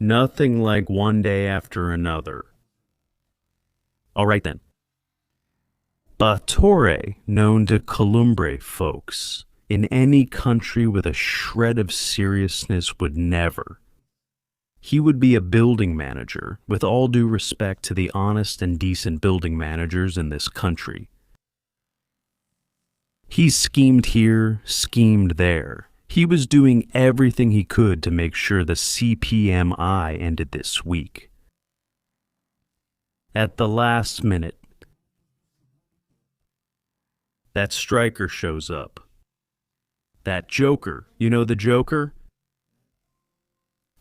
Nothing like one day after another. All right then. Battore, known to Columbre folks, in any country with a shred of seriousness would never. He would be a building manager, with all due respect to the honest and decent building managers in this country. He schemed here, schemed there. He was doing everything he could to make sure the CPMI ended this week. At the last minute, that striker shows up. That joker, you know the joker?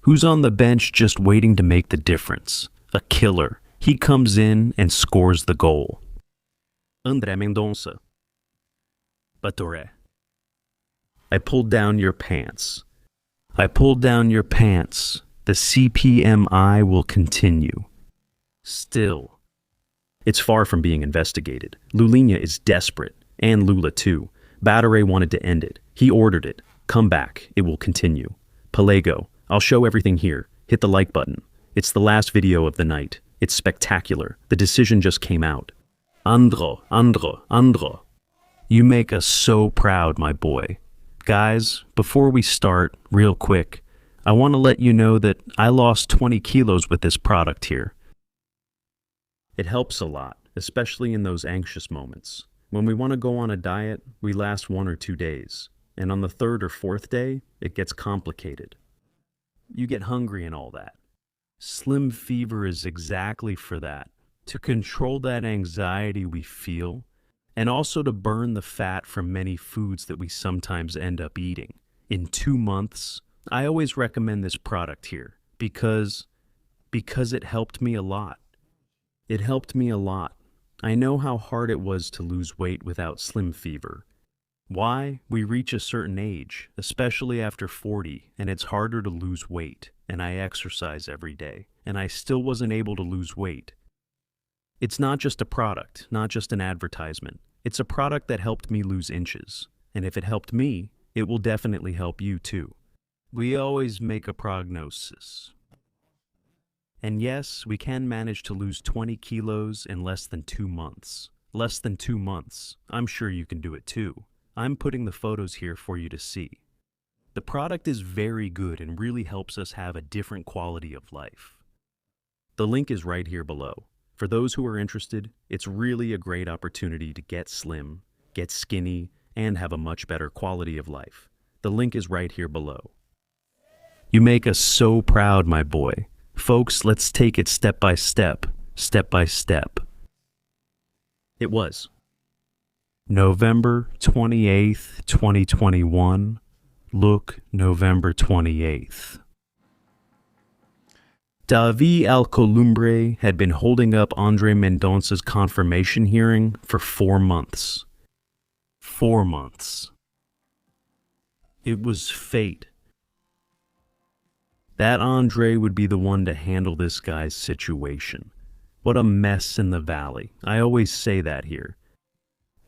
Who's on the bench just waiting to make the difference. A killer. He comes in and scores the goal. Mendonça. Battore. I pulled down your pants. I pulled down your pants. The CPMI will continue. Still. It's far from being investigated. Lulinha is desperate. And Lula too. Battore wanted to end it. He ordered it. Come back. It will continue. Pelego. I'll show everything here. Hit the like button. It's the last video of the night. It's spectacular. The decision just came out. Andro. You make us so proud, my boy. Guys, before we start, real quick, I want to let you know that I lost 20 kilos with this product here. It helps a lot, especially in those anxious moments. When we want to go on a diet, we last 1 or 2 days. And on the 3rd or 4th day, it gets complicated. You get hungry and all that. Slim fever is exactly for that. To control that anxiety we feel, and also to burn the fat from many foods that we sometimes end up eating. In 2 months, I always recommend this product here because it helped me a lot. It helped me a lot. I know how hard it was to lose weight without slim fever. Why? We reach a certain age, especially after 40, and it's harder to lose weight, and I exercise every day, and I still wasn't able to lose weight. It's not just a product, not just an advertisement. It's a product that helped me lose inches, and if it helped me, it will definitely help you too. We always make a prognosis. And yes, we can manage to lose 20 kilos in less than 2 months. Less than 2 months. I'm sure you can do it too. I'm putting the photos here for you to see. The product is very good and really helps us have a different quality of life. The link is right here below. For those who are interested, it's really a great opportunity to get slim, get skinny, and have a much better quality of life. The link is right here below. You make us so proud, my boy. Folks, let's take it step by step, step by step. It was November 28th, 2021. Look, November 28th. Davi Alcolumbre had been holding up Andre Mendonça's confirmation hearing for 4 months. 4 months. It was fate. That Andre would be the one to handle this guy's situation. What a mess in the valley. I always say that here.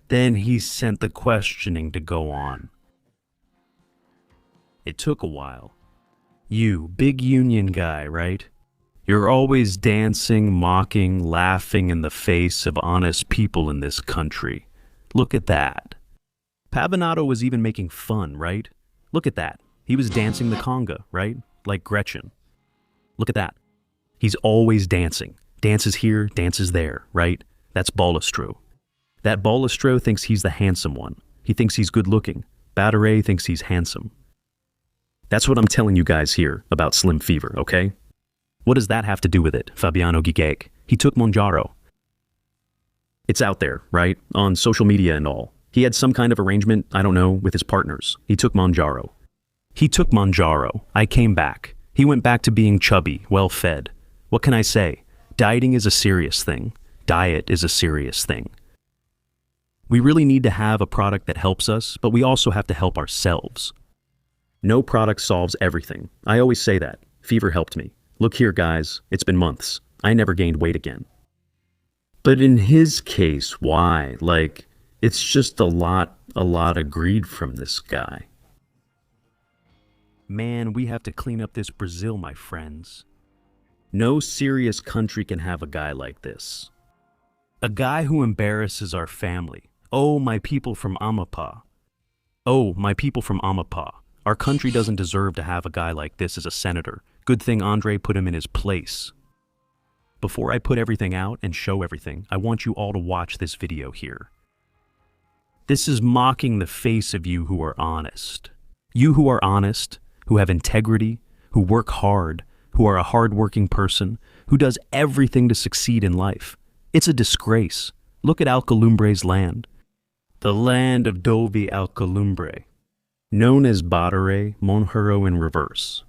Then he sent the questioning to go on. It took a while. You, big union guy, right? You're always dancing, mocking, laughing in the face of honest people in this country. Look at that. Pavinato was even making fun, right? Look at that. He was dancing the conga, right? Like Gretchen. Look at that. He's always dancing. Dances here, dances there, right? That's Ballestro. That Ballestro thinks he's the handsome one. He thinks he's good looking. Battore thinks he's handsome. That's what I'm telling you guys here about slim fever, okay? What does that have to do with it, Fabiano Gigek? He took Monjaro. It's out there, right? On social media and all. He had some kind of arrangement, I don't know, with his partners. He took Monjaro. I came back. He went back to being chubby, well-fed. What can I say? Dieting is a serious thing. Diet is a serious thing. We really need to have a product that helps us, but we also have to help ourselves. No product solves everything. I always say that. Fever helped me. Look here, guys. It's been months. I never gained weight again. But in his case, why? Like, it's just a lot of greed from this guy. Man, we have to clean up this Brazil, my friends. No serious country can have a guy like this. A guy who embarrasses our family. Oh, my people from Amapá. Oh, my people from Amapá. Our country doesn't deserve to have a guy like this as a senator. Good thing Andre put him in his place. Before I put everything out and show everything, I want you all to watch this video here. This is mocking the face of you who are honest. You who are honest, who have integrity, who work hard, who are a hard-working person, who does everything to succeed in life. It's a disgrace. Look at Alcolumbre's land. The land of Dovi Alcolumbre, known as Badare Monjero in reverse.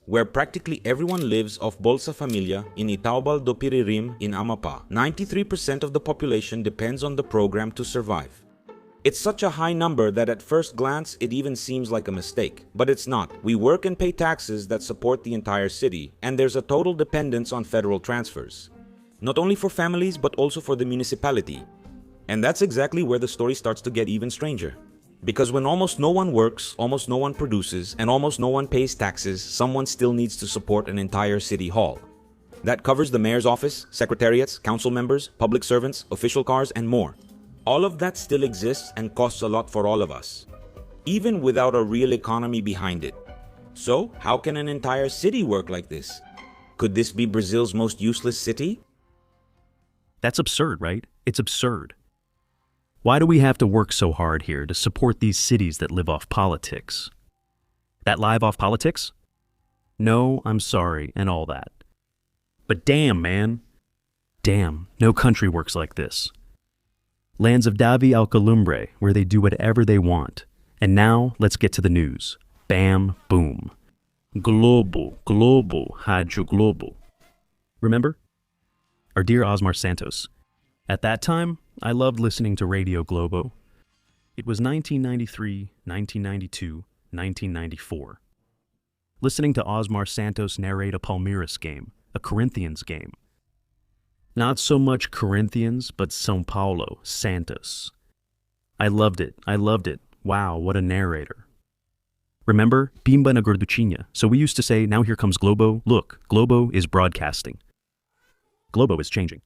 Where practically everyone lives off Bolsa Familia in Itaubal do Piririm in Amapá. 93% of the population depends on the program to survive. It's such a high number that at first glance it even seems like a mistake. But it's not. We work and pay taxes that support the entire city, and there's a total dependence on federal transfers. Not only for families, but also for the municipality. And that's exactly where the story starts to get even stranger. Because when almost no one works, almost no one produces, and almost no one pays taxes, someone still needs to support an entire city hall. That covers the mayor's office, secretariats, council members, public servants, official cars, and more. All of that still exists and costs a lot for all of us, even without a real economy behind it. So, how can an entire city work like this? Could this be Brazil's most useless city? That's absurd, right? It's absurd. Why do we have to work so hard here to support these cities that live off politics? That live off politics? No, I'm sorry, and all that. But damn, man. Damn, no country works like this. Lands of Davi Alcolumbre, where they do whatever they want. And now, let's get to the news. Bam, boom. Globo, Rádio Globo. Remember? Our dear Osmar Santos. At that time, I loved listening to Radio Globo. It was 1993, 1992, 1994. Listening to Osmar Santos narrate a Palmeiras game, a Corinthians game. Not so much Corinthians, but São Paulo, Santos. I loved it. Wow, what a narrator. Remember? Bimba na Gorduchinha. So we used to say, now here comes Globo. Look, Globo is broadcasting. Globo is changing.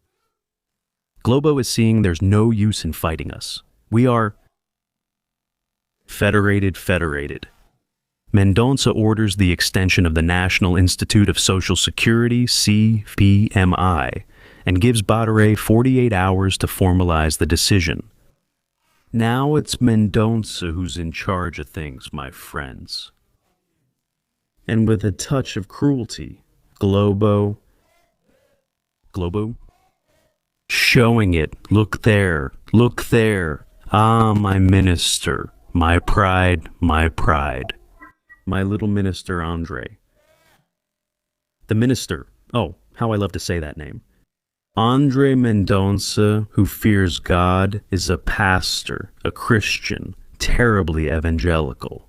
Globo is seeing there's no use in fighting us. We are federated. Mendonça orders the extension of the National Institute of Social Security, CPMI, and gives Badare 48 hours to formalize the decision. Now it's Mendonça who's in charge of things, my friends. And with a touch of cruelty, Globo, showing it, look there, ah, my minister, my pride, my little minister Andre. The minister, oh, how I love to say that name. Andre Mendonça, who fears God, is a pastor, a Christian, terribly evangelical.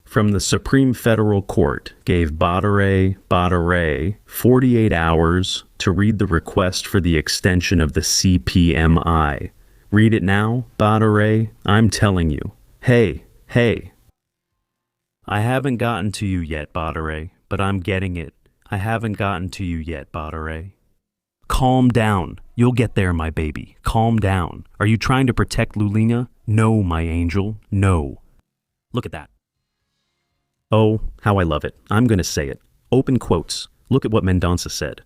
From the Supreme Federal Court, gave Badare 48 hours to read the request for the extension of the CPMI. Read it now, Badare, I'm telling you. Hey. I haven't gotten to you yet, Badare, but I'm getting it. I haven't gotten to you yet, Badare. Calm down. You'll get there, my baby. Calm down. Are you trying to protect Lulinha? No, my angel. No. Look at that. Oh, how I love it. I'm going to say it. Open quotes. Look at what Mendonça said.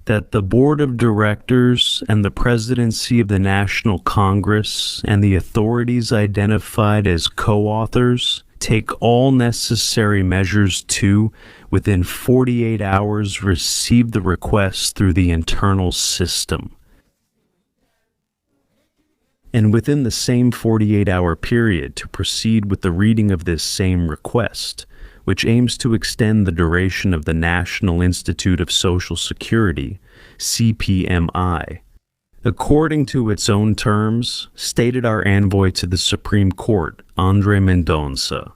That the board of directors and the presidency of the National Congress and the authorities identified as co-authors take all necessary measures to, within 48 hours, receive the request through the internal system. And within the same 48-hour period to proceed with the reading of this same request, which aims to extend the duration of the National Institute of Social Security, CPMI, according to its own terms, stated our envoy to the Supreme Court, Andre Mendonça.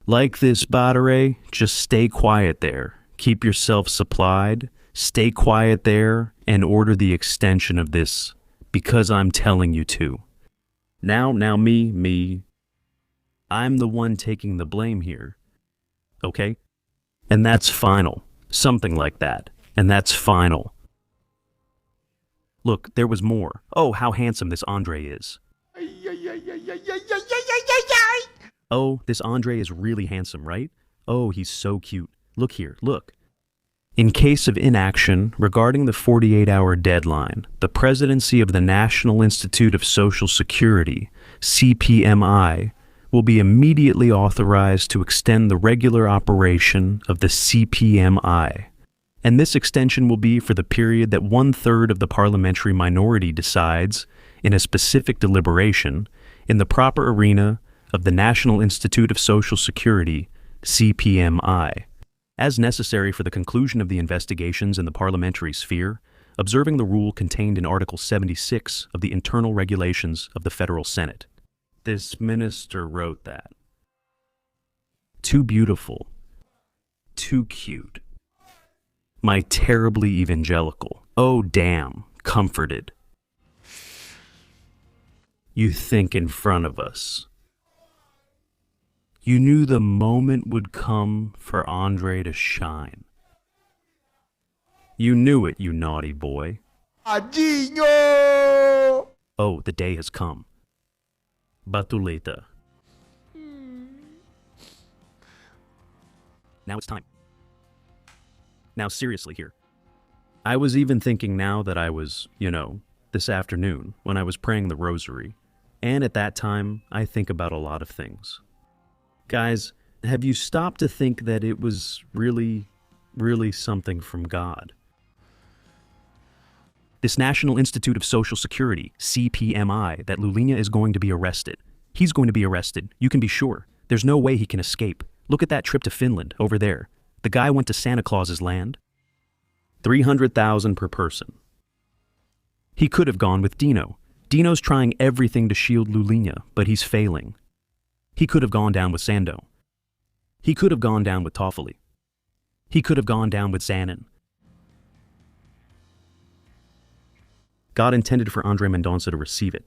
Like this, Badare, just stay quiet there. Keep yourself supplied, stay quiet there, and order the extension of this, because I'm telling you to. Now, me. I'm the one taking the blame here. Okay? And that's final. Something like that. And that's final. Look, there was more. Oh, how handsome this Andre is. Oh, this Andre is really handsome, right? Oh, he's so cute. Look here, look. In case of inaction regarding the 48-hour deadline, the presidency of the National Institute of Social Security, CPMI, will be immediately authorized to extend the regular operation of the CPMI. And this extension will be for the period that 1/3 of the parliamentary minority decides, in a specific deliberation, in the proper arena of the National Institute of Social Security, CPMI, as necessary for the conclusion of the investigations in the parliamentary sphere, observing the rule contained in Article 76 of the Internal Regulations of the Federal Senate. This minister wrote that. Too beautiful. Too cute. My terribly evangelical. Oh, damn. Comforted. You think in front of us. You knew the moment would come for Andre to shine. You knew it, you naughty boy. Tadinho! Oh, the day has come. Batuleta. Now it's time. Now seriously here. I was even thinking now that I was, this afternoon when I was praying the rosary. And at that time, I think about a lot of things. Guys, have you stopped to think that it was really something from God? This National Institute of Social Security, CPMI, that Lula is going to be arrested. He's going to be arrested, you can be sure. There's no way he can escape. Look at that trip to Finland, over there. The guy went to Santa Claus's land. 300,000 per person. He could have gone with Dino. Dino's trying everything to shield Lula, but he's failing. He could have gone down with Sando. He could have gone down with Toffoli. He could have gone down with Zanin. God intended for Andre Mendonça to receive it.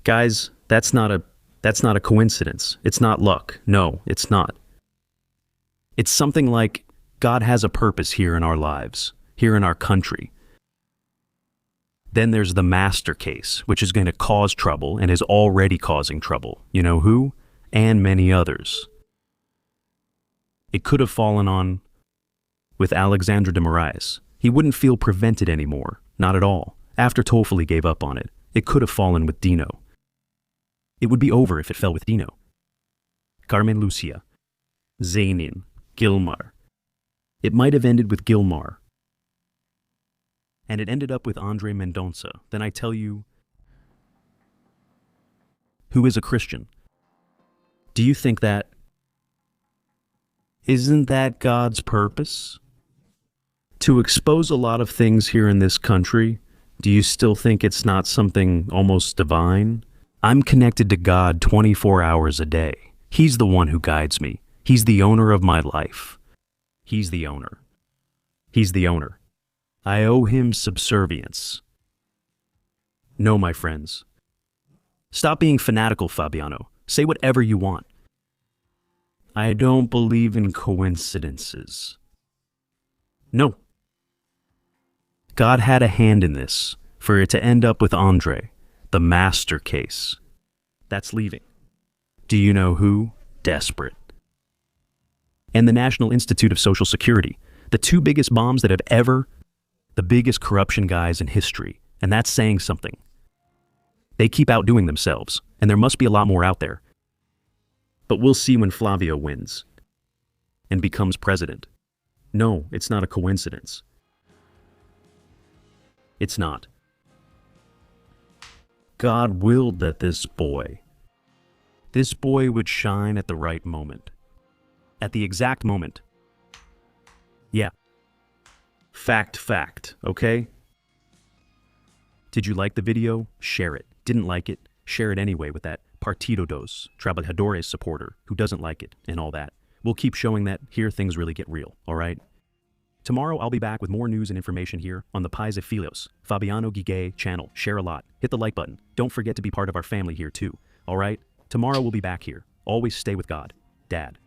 Guys, that's not a coincidence. It's not luck. No, it's not. It's something like God has a purpose here in our lives, here in our country. Then there's the master case, which is going to cause trouble and is already causing trouble. You know who? And many others. It could have fallen on with Alexandre de Moraes. He wouldn't feel prevented anymore, not at all. After Toffoli gave up on it, it could have fallen with Dino. It would be over if it fell with Dino. Carmen Lucia, Zanin, Gilmar. It might have ended with Gilmar. And it ended up with Andre Mendonça. Then I tell you, who is a Christian? Do you think that? Isn't that God's purpose? To expose a lot of things here in this country, do you still think it's not something almost divine? I'm connected to God 24 hours a day. He's the one who guides me. He's the owner of my life. He's the owner. He's the owner. I owe him subservience. No, my friends. Stop being fanatical, Fabiano. Say whatever you want. I don't believe in coincidences. No. God had a hand in this, for it to end up with Andre, the master case. That's leaving. Do you know who? Desperate. And the National Institute of Social Security, the two biggest bombs that have ever, the biggest corruption guys in history, and that's saying something. They keep outdoing themselves, and there must be a lot more out there. But we'll see when Flavio wins and becomes president. No, it's not a coincidence. It's not. God willed that this boy would shine at the right moment. At the exact moment. Yeah. Fact, okay? Did you like the video? Share it. Didn't like it? Share it anyway with that Partido dos Trabajadores supporter who doesn't like it and all that. We'll keep showing that here things really get real, alright? Tomorrow I'll be back with more news and information here on the Pais e Filhos, Fabiano Guigué channel. Share a lot. Hit the like button. Don't forget to be part of our family here too, alright? Tomorrow we'll be back here. Always stay with God. Dad.